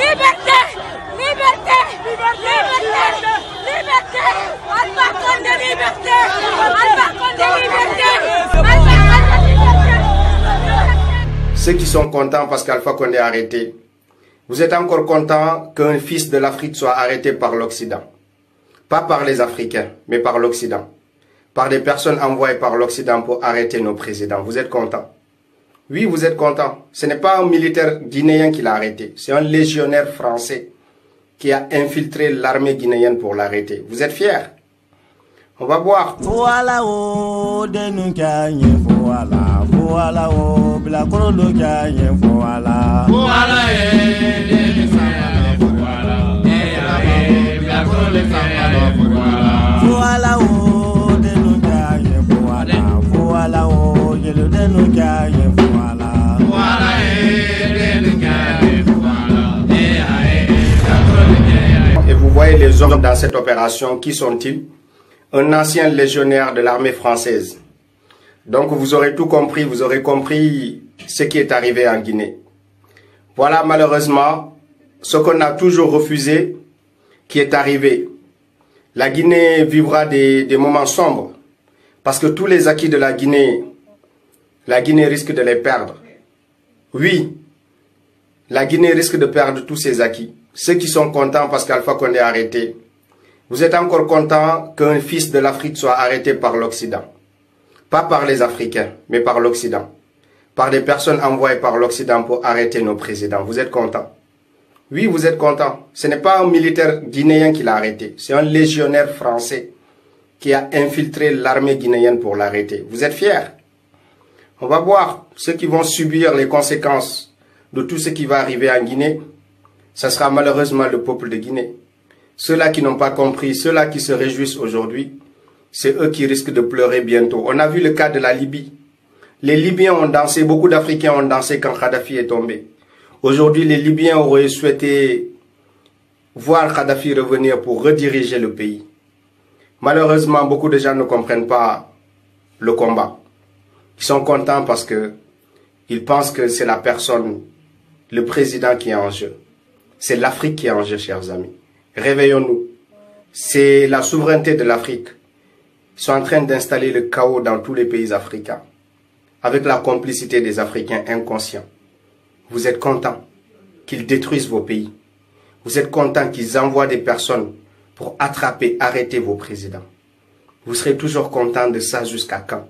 Liberté! Liberté! Liberté! Liberté! Alpha Condé liberté! Alpha Condé liberté! Alpha Condé liberté! Ceux qui sont contents parce qu'Alpha Condé est arrêté, vous êtes encore contents qu'un fils de l'Afrique soit arrêté par l'Occident. Pas par les Africains, mais par l'Occident. Par des personnes envoyées par l'Occident pour arrêter nos présidents. Vous êtes contents? Oui, vous êtes contents. Ce n'est pas un militaire guinéen qui l'a arrêté. C'est un légionnaire français qui a infiltré l'armée guinéenne pour l'arrêter. Vous êtes fiers? On va voir. Voilà, oh, voilà, voilà, oh, bila kolo gagne, voilà. Voilà, voilà, oh, de nous gagne, voilà. Voilà, oh, de nous gagne, voilà. Voilà, de nous gagne, voilà. Et vous voyez les hommes dans cette opération, qui sont-ils? Un ancien légionnaire de l'armée française. Donc vous aurez tout compris, vous aurez compris ce qui est arrivé en Guinée. Voilà malheureusement ce qu'on a toujours refusé qui est arrivé. La Guinée vivra des moments sombres parce que tous les acquis de la Guinée risque de les perdre. Oui, la Guinée risque de perdre tous ses acquis. Ceux qui sont contents parce qu'Alpha Condé est arrêté, vous êtes encore contents qu'un fils de l'Afrique soit arrêté par l'Occident. Pas par les Africains, mais par l'Occident. Par des personnes envoyées par l'Occident pour arrêter nos présidents. Vous êtes contents? Oui, vous êtes contents. Ce n'est pas un militaire guinéen qui l'a arrêté. C'est un légionnaire français qui a infiltré l'armée guinéenne pour l'arrêter. Vous êtes fiers? On va voir ceux qui vont subir les conséquences de tout ce qui va arriver en Guinée. Ce sera malheureusement le peuple de Guinée. Ceux-là qui n'ont pas compris, ceux-là qui se réjouissent aujourd'hui, c'est eux qui risquent de pleurer bientôt. On a vu le cas de la Libye. Les Libyens ont dansé, beaucoup d'Africains ont dansé quand Kadhafi est tombé. Aujourd'hui, les Libyens auraient souhaité voir Kadhafi revenir pour rediriger le pays. Malheureusement, beaucoup de gens ne comprennent pas le combat. Ils sont contents parce que ils pensent que c'est la personne, le président qui est en jeu. C'est l'Afrique qui est en jeu, chers amis. Réveillons-nous. C'est la souveraineté de l'Afrique. Ils sont en train d'installer le chaos dans tous les pays africains, avec la complicité des Africains inconscients. Vous êtes contents qu'ils détruisent vos pays. Vous êtes contents qu'ils envoient des personnes pour attraper, arrêter vos présidents. Vous serez toujours contents de ça jusqu'à quand?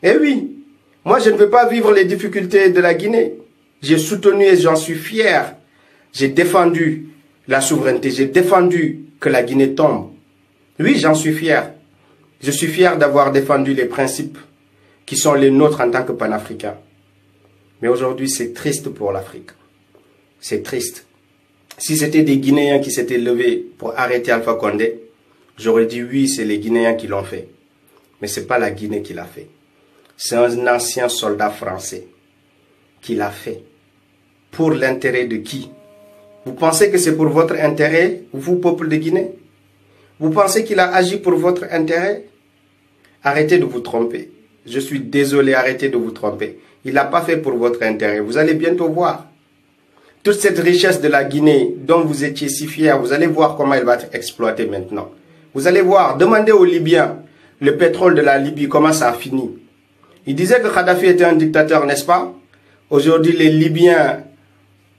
Eh oui, moi je ne veux pas vivre les difficultés de la Guinée. J'ai soutenu et j'en suis fier. J'ai défendu la souveraineté, j'ai défendu que la Guinée tombe. Oui, j'en suis fier. Je suis fier d'avoir défendu les principes qui sont les nôtres en tant que panafricains. Mais aujourd'hui, c'est triste pour l'Afrique. C'est triste. Si c'était des Guinéens qui s'étaient levés pour arrêter Alpha Condé, j'aurais dit oui, c'est les Guinéens qui l'ont fait. Mais ce n'est pas la Guinée qui l'a fait. C'est un ancien soldat français qui l'a fait. Pour l'intérêt de qui? Vous pensez que c'est pour votre intérêt, vous, peuple de Guinée? Vous pensez qu'il a agi pour votre intérêt? Arrêtez de vous tromper. Je suis désolé, arrêtez de vous tromper. Il n'a pas fait pour votre intérêt. Vous allez bientôt voir. Toute cette richesse de la Guinée dont vous étiez si fiers, vous allez voir comment elle va être exploitée maintenant. Vous allez voir, demandez aux Libyens, le pétrole de la Libye, comment ça a fini. Ils disaient que Kadhafi était un dictateur, n'est-ce pas? Aujourd'hui, les Libyens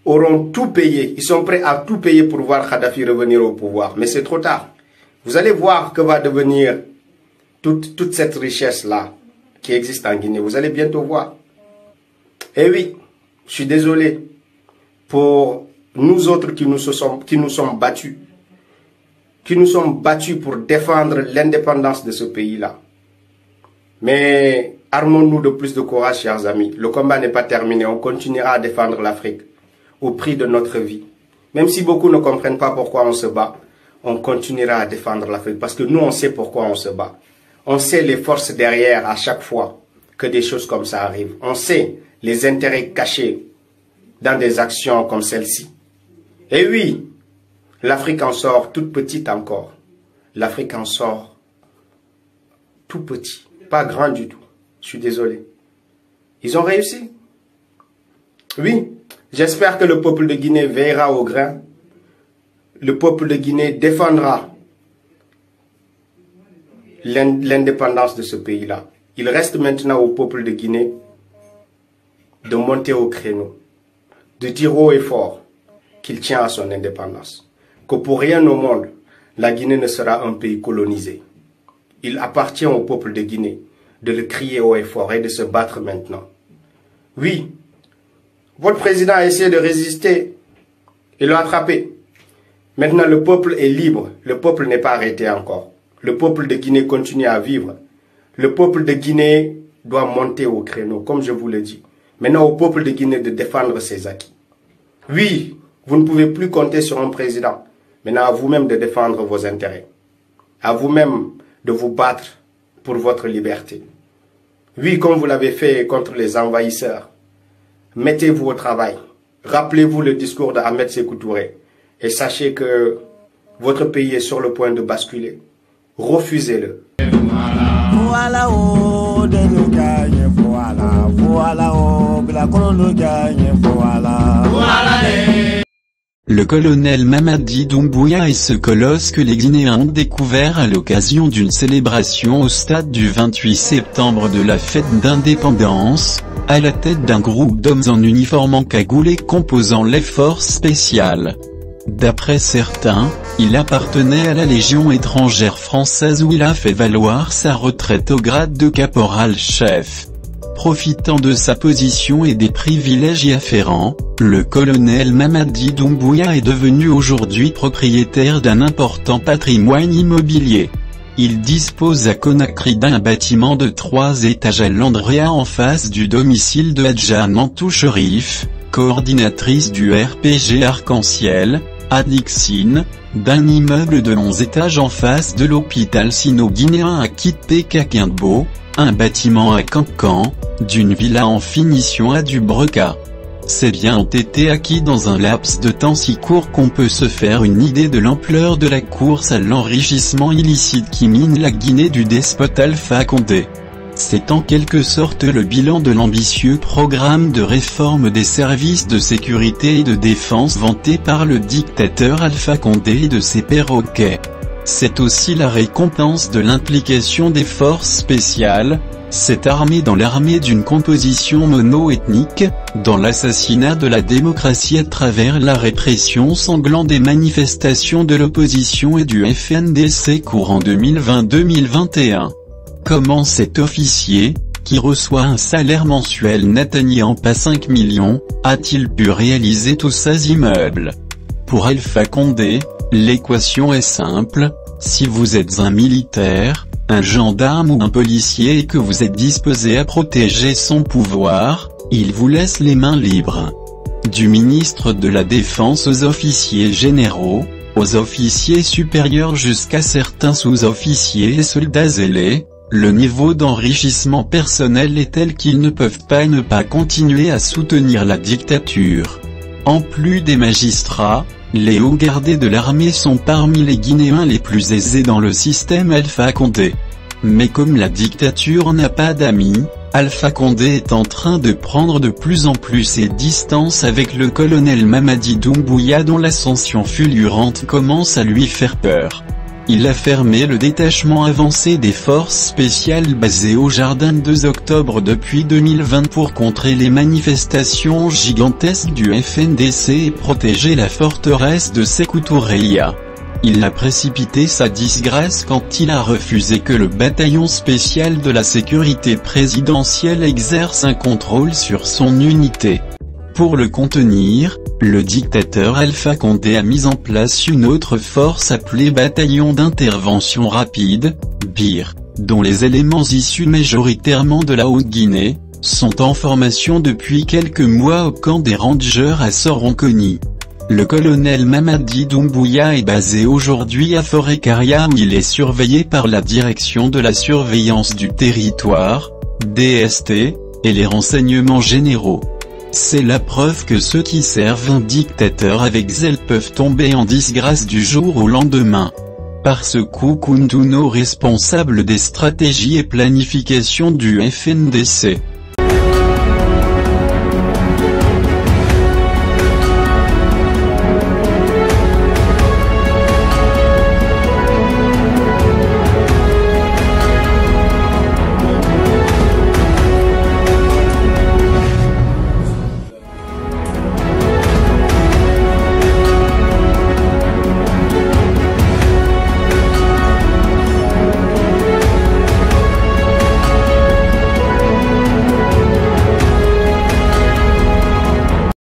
auront tout payé. Ils sont prêts à tout payer pour voir Kadhafi revenir au pouvoir. Mais c'est trop tard. Vous allez voir que va devenir toute cette richesse-là qui existe en Guinée. Vous allez bientôt voir. Et oui, je suis désolé pour nous autres qui nous sommes battus. Qui nous sommes battus pour défendre l'indépendance de ce pays-là. Mais armons-nous de plus de courage, chers amis. Le combat n'est pas terminé. On continuera à défendre l'Afrique au prix de notre vie. Même si beaucoup ne comprennent pas pourquoi on se bat, on continuera à défendre l'Afrique. Parce que nous, on sait pourquoi on se bat. On sait les forces derrière à chaque fois que des choses comme ça arrivent. On sait les intérêts cachés dans des actions comme celle-ci. Et oui, l'Afrique en sort toute petite encore. L'Afrique en sort tout petit, pas grand du tout. Je suis désolé. Ils ont réussi. Oui, J'espère que le peuple de Guinée veillera au grain. Le peuple de Guinée défendra l'indépendance de ce pays-là. Il reste maintenant au peuple de Guinée de monter au créneau, de dire haut et fort qu'il tient à son indépendance, que pour rien au monde, la Guinée ne sera un pays colonisé. Il appartient au peuple de Guinée de le crier haut et fort et de se battre maintenant. Oui, votre président a essayé de résister et l'a attrapé. Maintenant, le peuple est libre. Le peuple n'est pas arrêté encore. Le peuple de Guinée continue à vivre. Le peuple de Guinée doit monter au créneau, comme je vous l'ai dit. Maintenant, au peuple de Guinée de défendre ses acquis. Oui, vous ne pouvez plus compter sur un président. Maintenant, à vous-même de défendre vos intérêts. À vous-même de vous battre pour votre liberté. Oui, comme vous l'avez fait contre les envahisseurs. Mettez-vous au travail. Rappelez-vous le discours d'Ahmed Sékou Touré. Et sachez que votre pays est sur le point de basculer. Refusez-le. Voilà, oh, de nous gagner, voilà, voilà, oh, la colonne nous gagne, voilà. Le colonel Mamadi Doumbouya est ce colosse que les Guinéens ont découvert à l'occasion d'une célébration au stade du 28 septembre de la fête d'indépendance, à la tête d'un groupe d'hommes en uniforme encagoulés composant les forces spéciales. D'après certains, il appartenait à la Légion étrangère française où il a fait valoir sa retraite au grade de caporal-chef. Profitant de sa position et des privilèges y afférents, le colonel Mamadi Doumbouya est devenu aujourd'hui propriétaire d'un important patrimoine immobilier. Il dispose à Conakry d'un bâtiment de 3 étages à Landrea en face du domicile de Hadja Nantou Cherif, coordinatrice du RPG Arc-en-Ciel, à Dixine, d'un immeuble de 11 étages en face de l'hôpital sino-guinéen à Kitpé-Kakindbo, un bâtiment à Cancan, d'une villa en finition à Dubreca. Ces biens ont été acquis dans un laps de temps si court qu'on peut se faire une idée de l'ampleur de la course à l'enrichissement illicite qui mine la Guinée du despote Alpha Condé. C'est en quelque sorte le bilan de l'ambitieux programme de réforme des services de sécurité et de défense vanté par le dictateur Alpha Condé et de ses perroquets. C'est aussi la récompense de l'implication des forces spéciales, cette armée dans l'armée d'une composition mono-ethnique, dans l'assassinat de la démocratie à travers la répression sanglante des manifestations de l'opposition et du FNDC courant 2020-2021. Comment cet officier, qui reçoit un salaire mensuel net atteignant pas 5 millions, a-t-il pu réaliser tous ces immeubles? Pour Alpha Condé, l'équation est simple, si vous êtes un militaire, un gendarme ou un policier et que vous êtes disposé à protéger son pouvoir, il vous laisse les mains libres. Du ministre de la Défense aux officiers généraux, aux officiers supérieurs jusqu'à certains sous-officiers et soldats zélés, le niveau d'enrichissement personnel est tel qu'ils ne peuvent pas et ne pas continuer à soutenir la dictature. En plus des magistrats, les hauts gradés de l'armée sont parmi les Guinéens les plus aisés dans le système Alpha Condé. Mais comme la dictature n'a pas d'amis, Alpha Condé est en train de prendre de plus en plus ses distances avec le colonel Mamadi Doumbouya dont l'ascension fulgurante commence à lui faire peur. Il a fermé le détachement avancé des forces spéciales basé au jardin 2 octobre depuis 2020 pour contrer les manifestations gigantesques du FNDC et protéger la forteresse de Sékou Touréya. Il a précipité sa disgrâce quand il a refusé que le bataillon spécial de la sécurité présidentielle exerce un contrôle sur son unité. Pour le contenir, le dictateur Alpha Condé a mis en place une autre force appelée Bataillon d'intervention rapide, BIR, dont les éléments issus majoritairement de la Haute-Guinée, sont en formation depuis quelques mois au camp des Rangers à Soronconi. Le colonel Mamadi Doumbouya est basé aujourd'hui à Forêt-Caria où il est surveillé par la Direction de la Surveillance du Territoire, DST, et les renseignements généraux. C'est la preuve que ceux qui servent un dictateur avec zèle peuvent tomber en disgrâce du jour au lendemain. Parce qu'Oukounduno responsable des stratégies et planification du FNDC.